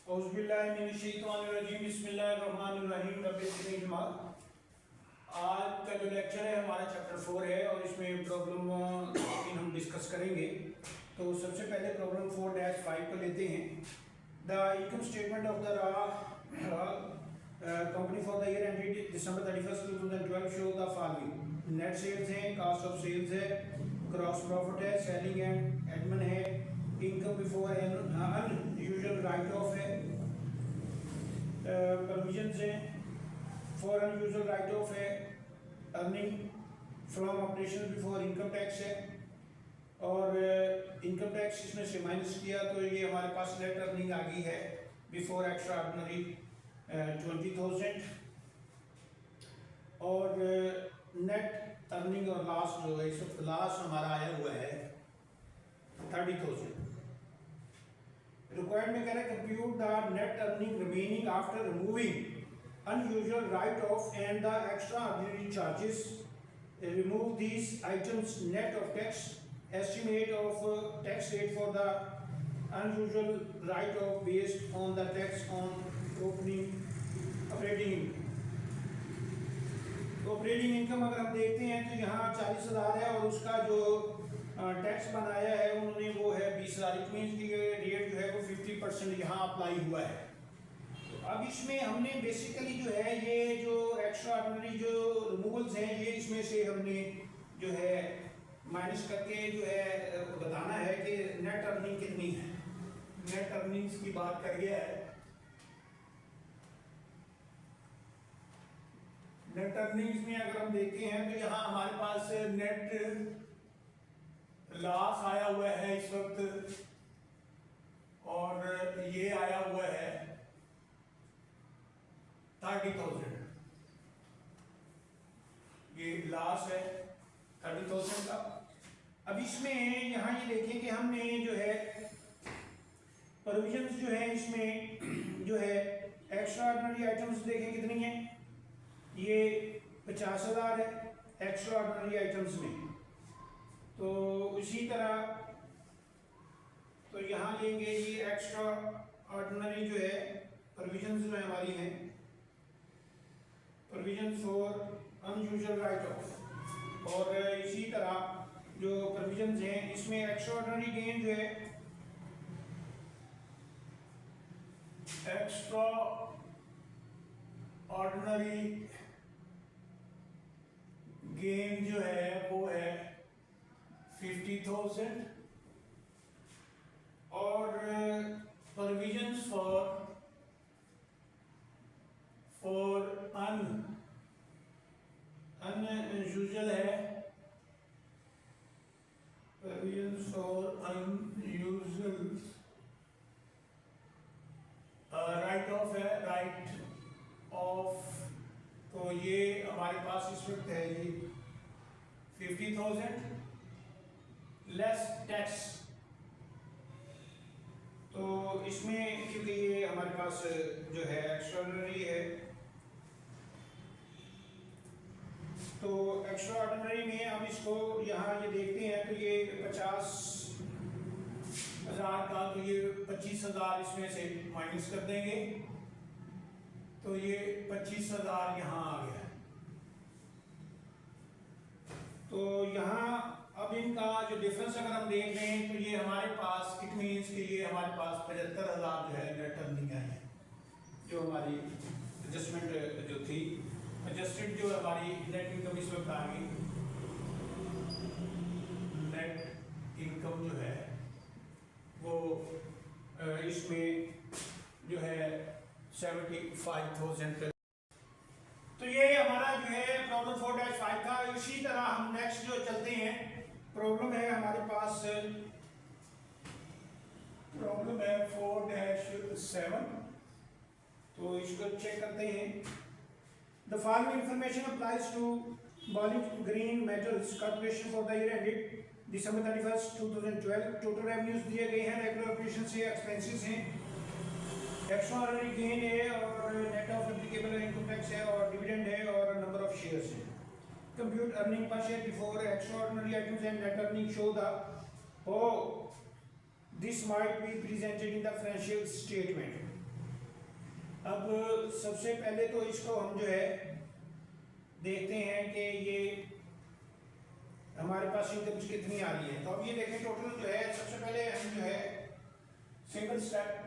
आज का जो लेक्चर है हमारा चैप्टर 4 है और इसमें प्रॉब्लम 3 हम डिस्कस करेंगे। तो सबसे पहले प्रॉब्लम 4-5 को लेते हैं। The income statement of the company for the year ended December 31st 2012 show the following. Net sales है, कॉस्ट ऑफ सेल्स है, ग्रॉस प्रॉफिट है, सेलिंग एंड एडमिन है, income before unusual write off है, provisions है for unusual write off है, earning from operation before income tax है और income tax इसमें से माइनस किया तो ये हमारे पास नेट अर्निंग आ गई है बिफोर एक्स्ट्रा ऑर्डिनरी 20,000 और नेट अर्निंग और लॉस जो है इस वक्त लॉस हमारा आया हुआ है 30,000। रिक्वायर्ड में कह रहे compute the net earning remaining after removing unusual write-off and the extraordinary charges. Remove these items net of tax. Estimate of tax rate for the unusual write-off based on the tax on operating income अगर हम देखते हैं तो यहाँ 40,000 है और उसका जो टैक्स बनाया है उन्होंने वो है 20,000। इट मीन्स की रेट जो है वो 50% यहाँ अप्लाई हुआ है। अब इसमें हमने बेसिकली जो है ये जो एक्स्ट्रा ऑर्डिनरी जो रिमूवल्स हैं ये इसमें से हमने जो है माइनस करके जो है बताना है कि नेट अर्निंग कितनी है। नेट अर्निंग्स की बात करिए है। नेट अर्निंग्स में अगर हम देखते हैं तो यहाँ हमारे पास नेट लॉस आया हुआ है इस वक्त और ये आया हुआ है 30,000। ये लॉस है 30,000 का। अब इसमें यहाँ ये देखें कि हमने जो है प्रोविजंस जो है इसमें जो है एक्स्ट्रा ऑर्डिनरी आइटम्स देखें कितनी है, ये 50,000 है एक्स्ट्रा ऑर्डिनरी आइटम्स में। तो इसी तरह तो यहाँ लेंगे ये एक्स्ट्रा ऑर्डिनरी जो है प्रोविजंस जो है हमारी हैं provision for unusual write of और इसी तरह जो प्रोविजंस हैं इसमें एक्स्ट्राऑर्डिनरी गेन जो है एक्स्ट्रा ऑर्डिनरी गेन जो है वो है 50,000 और प्रोविजंस फॉर अनयूजुअल है provisions for unusual write off है राइट ऑफ। तो ये हमारे पास इस वक्त है ये 50,000 लेस टैक्स। तो इसमें क्योंकि ये हमारे पास जो है एक्स्ट्राऑर्डिनरी है तो एक्स्ट्राऑर्डिनरी में हम इसको यहाँ ये देखते हैं तो ये 50,000 का तो ये 25,000 इसमें से माइनस कर देंगे तो ये 25,000 यहाँ आ गया। तो यहाँ अब इनका जो डिफरेंस अगर हम देख रहे हैं तो ये हमारे पास इट मीन्स कि ये हमारे पास 75,000 जो है नेट अर्निंग आई है जो हमारी एडजस्टमेंट जो थी एडजस्टेड जो हमारी नेट इनकम इस वक्त आ गई। नेट इनकम जो है वो इसमें जो है 75,000। तो ये हमारा जो है प्रॉब्लम 4-5 था। इसी तरह हम नेक्स्ट जो चलते हैं प्रॉब्लम है हमारे पास प्रॉब्लम है 4-7। तो इसको चेक करते हैं। The following information applies to Bowling Green Metals Corporation for the year ended December 31st 2012। Total revenues दिए गए हैं, रेगुलर ऑपरेशन से एक्सपेंसेस हैं, एक्स्ट्राऑर्डिनरी गेन है और net of applicable income tax है और डिविडेंड है और नंबर ऑफ शेयर्स है। Compute earning per share before extraordinary items and net earning show the This might be presented in the financial statement. अब सबसे पहले तो इसको हम जो है देखते हैं कि ये हमारे पास इनकम कितनी आ रही है। तो अब ये देखें टोटल जो है, सबसे पहले हम जो है सिंगल स्टेप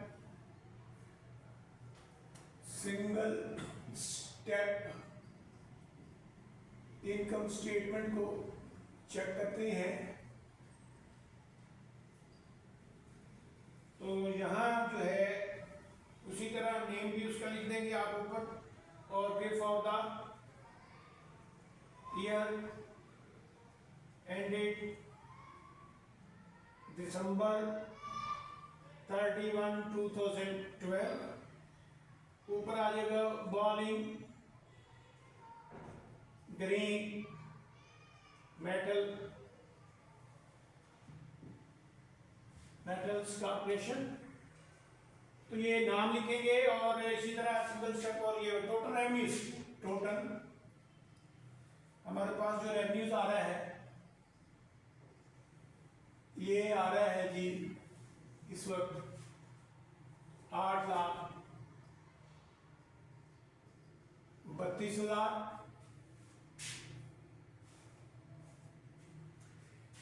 इनकम स्टेटमेंट को चेक करते हैं। तो यहाँ जो है उसी तरह नेम भी उसका लिख देंगे आप ऊपर, और फिर फॉर द ईयर एंडेड दिसंबर 31, 2012 ऊपर आ जाएगा बॉलिंग ग्रीन मेटल्स कॉर्पोरेशन। तो ये नाम लिखेंगे और इसी तरह सिंगल स्टेप। और ये टोटल रेवेन्यूज, टोटल हमारे पास जो रेवेन्यूज आ रहा है ये आ रहा है जी इस वक्त 8,32,000।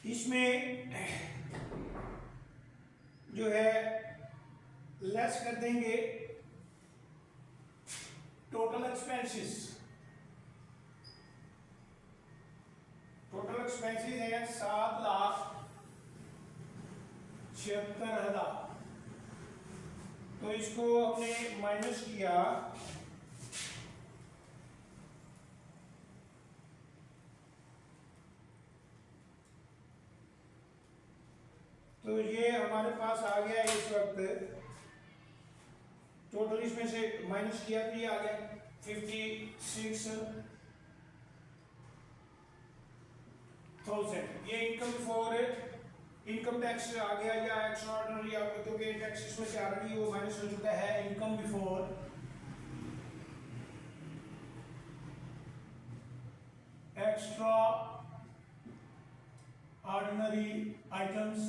इसमें जो है लेस कर देंगे टोटल एक्सपेंसेस। टोटल एक्सपेंसेस है 7,76,000। तो इसको हमने माइनस किया तो ये हमारे पास आ गया इस वक्त टोटल, इसमें से माइनस किया तो ये आ गया 56,000। ये इनकम फॉर इनकम टैक्स आ गया या एक्स्ट्रा ऑर्डिनरी, आपको क्योंकि टैक्स इसमें से ऑलरेडी वो माइनस हो चुका है। Income before extra ordinary items.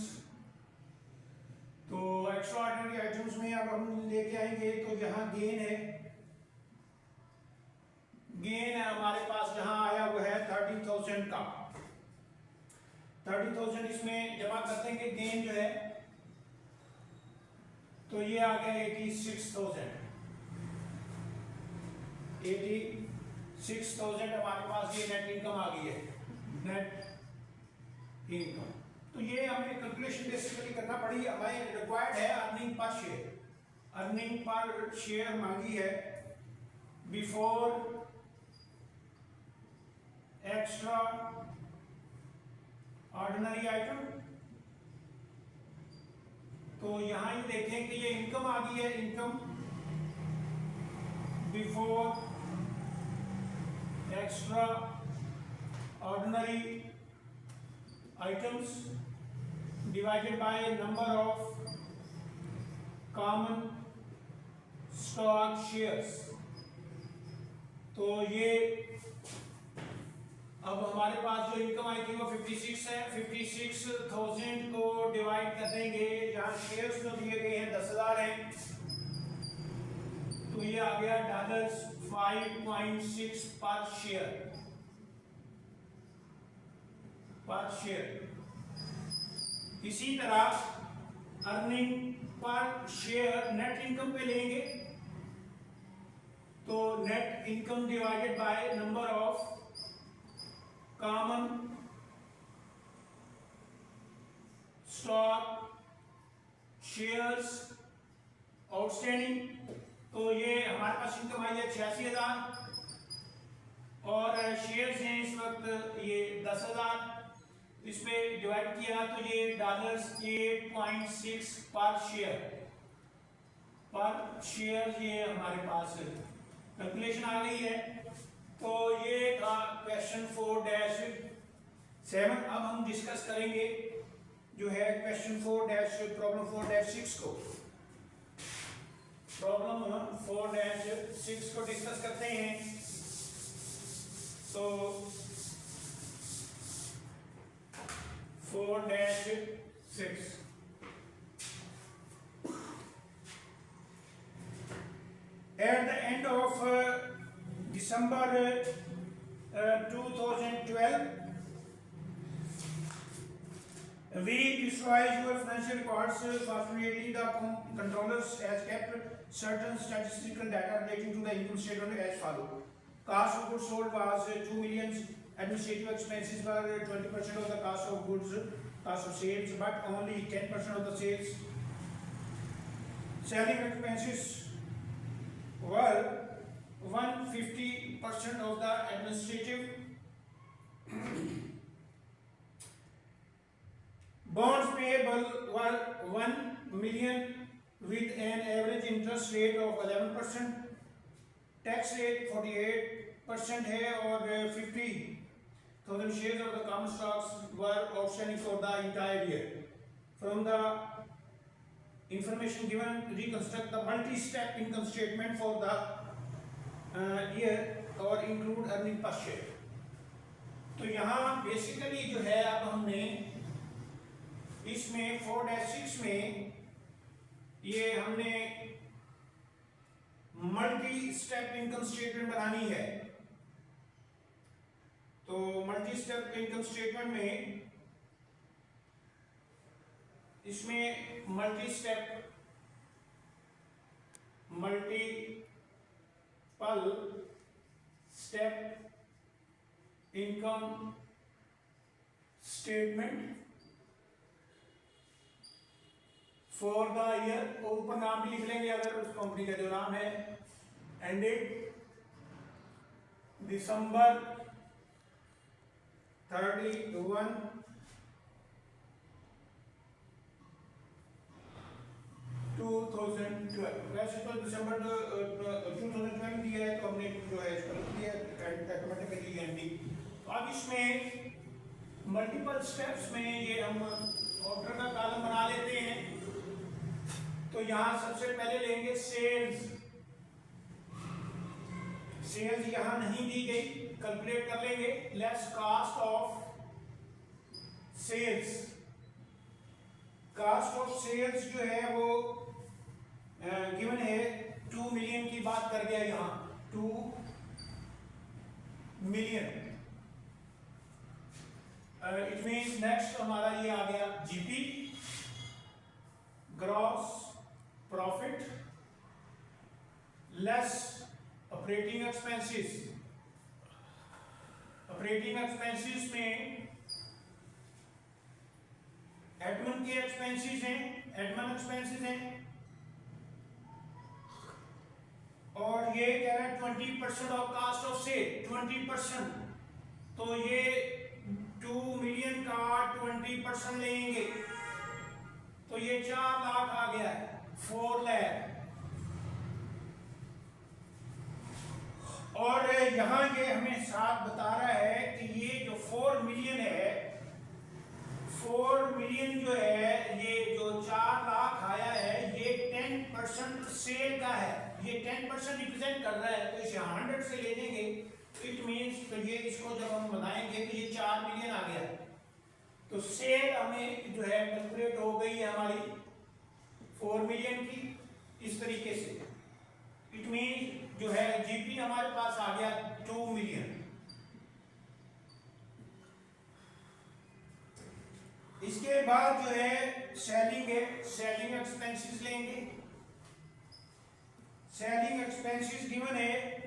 तो एक्स्ट्रा ऑर्डिनरी आइटम्स में अब हम लेके आएंगे तो जहां गेन है हमारे पास, जहां आया हुआ है 30,000 का, 30,000 इसमें जमा कर देंगे गेन जो है। तो ये आ गया 86,000 हमारे पास ये नेट इनकम आ गई है, नेट इनकम। तो ये हमें कैलकुलेशन बेसिकली करना पड़ी, हमें रिक्वायर्ड है अर्निंग पर शेयर मांगी है बिफोर एक्स्ट्रा ऑर्डिनरी आइटम। तो यहां ये देखें कि ये इनकम आ गई है, income before extra ordinary items divided by number of common stock shares। तो ये अब हमारे पास जो इनकम आई थी वो 56 है। 56,000 को डिवाइड कर देंगे, जहां शेयर्स जो दिए गए हैं 10,000 हैं, तो ये आ गया $5.6 पर शेयर। इसी तरह earning per share net income पे लेंगे, तो net income divided by number of common stock shares outstanding. तो ये हमारे पास इनकम आई है 86,000 और शेयर्स हैं इस वक्त ये 10,000। इस पे डिवाइड किया तो ये $8.6 पर शेयर ये हमारे पास कैलकुलेशन आ गई है। तो ये था क्वेश्चन 4-7। अब हम डिस्कस करेंगे जो है क्वेश्चन प्रॉब्लम 4-6 को। प्रॉब्लम 4-6 को डिस्कस करते हैं। तो 4-6 At of December 2012, we visualize your financial records. Fortunately, the controllers has kept certain statistical data relating to the income statement as follows. Cost of goods sold was 2 million. Administrative expenses were 20% of the cost of goods, cost of sales, but only 10% of the sales. Selling expenses were 150% of the administrative. Bonds payable were 1 million with an average interest rate of 11%. Tax rate 48% है और 50,000 shares of the common stocks were outstanding for the entire year. From the information given, reconstruct the multi-step income statement for the year or include earning per share. तो यहाँ basically जो है अब हमने इसमें 4-6 में ये हमने मल्टी स्टेप इनकम स्टेटमेंट बनानी है। तो मल्टी स्टेप इनकम स्टेटमेंट में इसमें multiple step income statement for the year, और ऊपर नाम भी लिख लेंगे अगर उस कंपनी का जो नाम है, एंडेड दिसंबर 31 2012। वैसे तो दिसंबर 2012 दिया है तो हमने जो है इसको लिख दिया ऑटोमेटिकली एंडी। तो अब इसमें मल्टीपल स्टेप्स में ये हम ऑर्डर का कॉलम बना लेते हैं। तो यहाँ सबसे पहले लेंगे सेल्स यहाँ नहीं दी गई, कैलकुलेट कर लेंगे। Less cost of sales, cost of sales जो है वो गिवन है 2 मिलियन की बात कर गया यहाँ 2 मिलियन। इट मीन्स नेक्स्ट हमारा ये आ गया GP, gross profit less operating expenses. Operating expenses में एडमिन के एक्सपेंसेस हैं और ये कह रहा है 20% ऑफ कास्ट ऑफ सेल, 20%। तो ये 2 मिलियन का 20% लेंगे तो ये 4 लाख आ गया है, 4 लाख। और यहाँ ये हमें साथ बता रहा है कि ये जो 4 मिलियन है, 4 मिलियन जो है, ये जो 4 लाख आया है, ये 10% सेल का है। ये 10% रिप्रेजेंट कर रहा है, तो इसे 100 से ले लेंगे। इट मीन्स तो ये इसको जब हम बनाएंगे तो ये 4 मिलियन आ गया। तो सेल हमें जो है कैलकुलेट हो गई है हमारी 4 मिलियन की इस तरीके से। इट मीन्स जो है जीपी हमारे पास आ गया 2 मिलियन। इसके बाद जो है सेलिंग एक्सपेंसेस लेंगे। सेलिंग एक्सपेंसेस गिवन है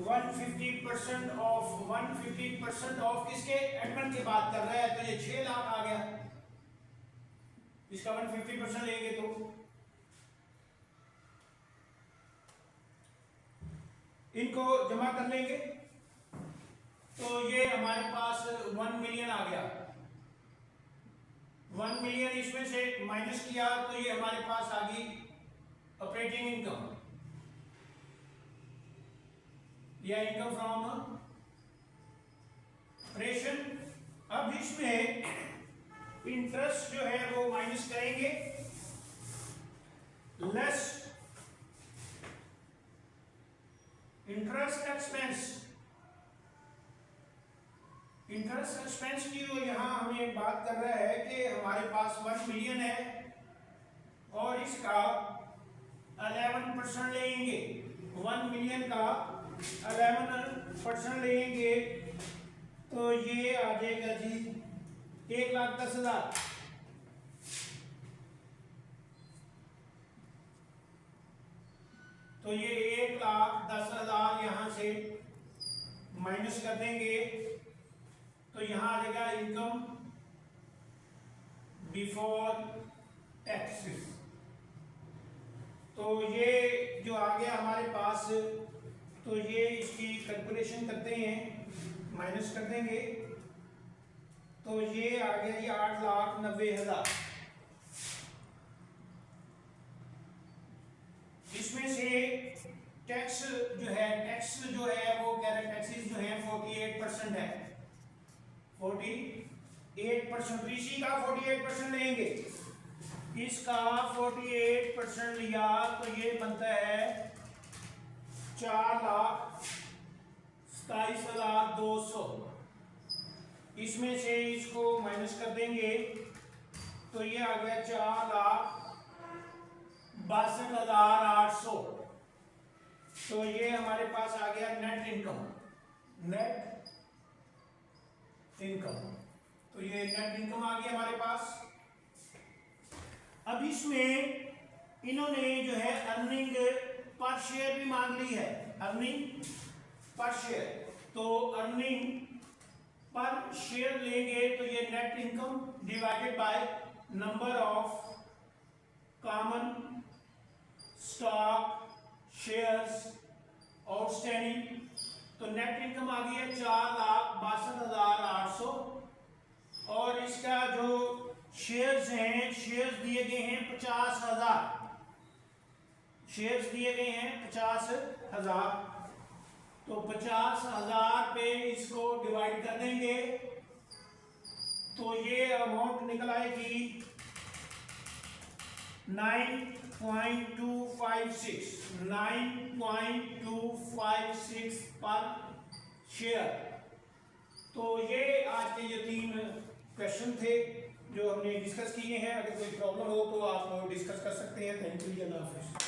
150% ऑफ किसके, एडमिन की बात कर रहा है, तो ये 6 लाख आ गया। इसका 150% लेंगे तो इनको जमा कर लेंगे तो ये हमारे पास 1 मिलियन आ गया। 1 मिलियन इसमें से माइनस किया तो ये हमारे पास आ गई ऑपरेटिंग इनकम या इनकम फ्रॉम ऑपरेशन। अब इसमें इंटरेस्ट जो है वो माइनस करेंगे, लेस इंटरेस्ट एक्सपेंस की जो यहाँ हमें बात कर रहा है कि हमारे पास 1 मिलियन है और इसका 11% लेंगे। 1 मिलियन का 11% लेंगे तो ये आ जाएगा जी 1,10,000। तो ये 1,10,000 यहाँ से माइनस कर देंगे तो यहाँ आ जाएगा इनकम बिफोर टैक्सेस। तो ये जो आ गया हमारे पास, तो ये इसकी कैलकुलेशन करते हैं, माइनस कर देंगे तो ये आ गया जी 8,90,000। इसमें से टैक्स जो है वो कह रहे टैक्सेस जो है 48% है, 48%। इसी का 48% लेंगे, इसका 48% लिया तो ये बनता है 4,27,200। इसमें से इसको माइनस कर देंगे तो ये आ गया 4,62,800। तो ये हमारे पास आ गया नेट इनकम। तो ये नेट इनकम आ गया हमारे पास। अब इसमें इन्होंने जो है अर्निंग पर शेयर भी मांग ली है, अर्निंग पर शेयर। तो अर्निंग पर शेयर लेंगे तो ये net income divided by number of common stock shares outstanding. तो नेट इनकम आ गई है 4,62,800 और इसका जो शेयर्स हैं, शेयर्स दिए गए हैं 50,000, शेयर्स दिए गए हैं 50,000। तो 50,000 पे इसको डिवाइड कर देंगे तो ये अमाउंट निकल आएगी 9.256 पर शेयर। तो ये आज के ये 3 क्वेश्चन थे जो हमने डिस्कस किए हैं। अगर कोई प्रॉब्लम हो तो आप डिस्कस कर सकते हैं। थैंक यू, अल्लाह हाफिज़।